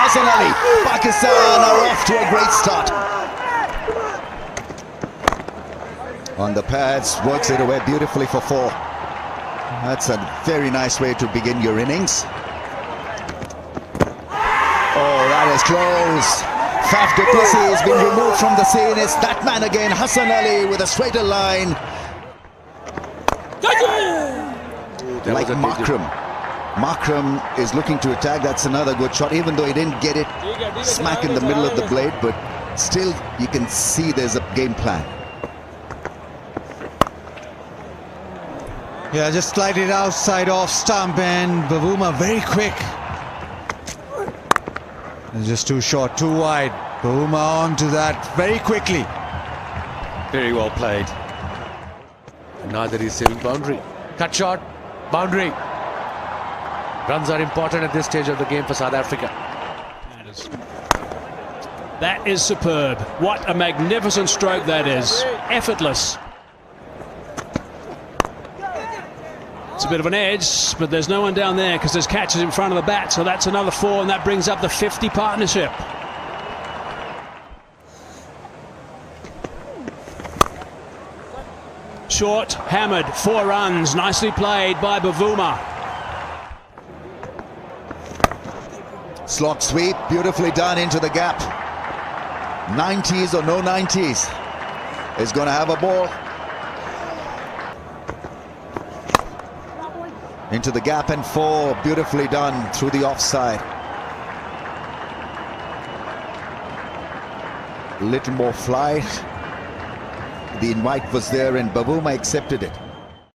Hassan Ali. Pakistan are off to a great start. On the pads, works it away beautifully for 4. That's a very nice way to begin your innings. Oh, that is close. Faf du Plessis has been removed from the scene. It's that man again, Hassan Ali, with a straighter line. Like Makram is looking to attack. That's another good shot, even though he didn't get it smack in the middle of the blade, but still you can see there's a game plan. Yeah, just slide it outside off stump, and Bavuma very quick. It's just too short, too wide. Bavuma on to that very quickly. Very well played. Neither is saving boundary. Cut shot, boundary. Runs are important at this stage of the game for South Africa. That is superb. What a magnificent stroke that is. Effortless. It's a bit of an edge, but there's no one down there because there's catches in front of the bat, so that's another 4, and that brings up the 50 partnership. Short, hammered, 4 runs, nicely played by Bavuma. Slot sweep, beautifully done into the gap. 90s or no 90s. Is going to have a ball. Into the gap and 4, beautifully done through the offside. A little more flight. The invite was there and Bavuma accepted it.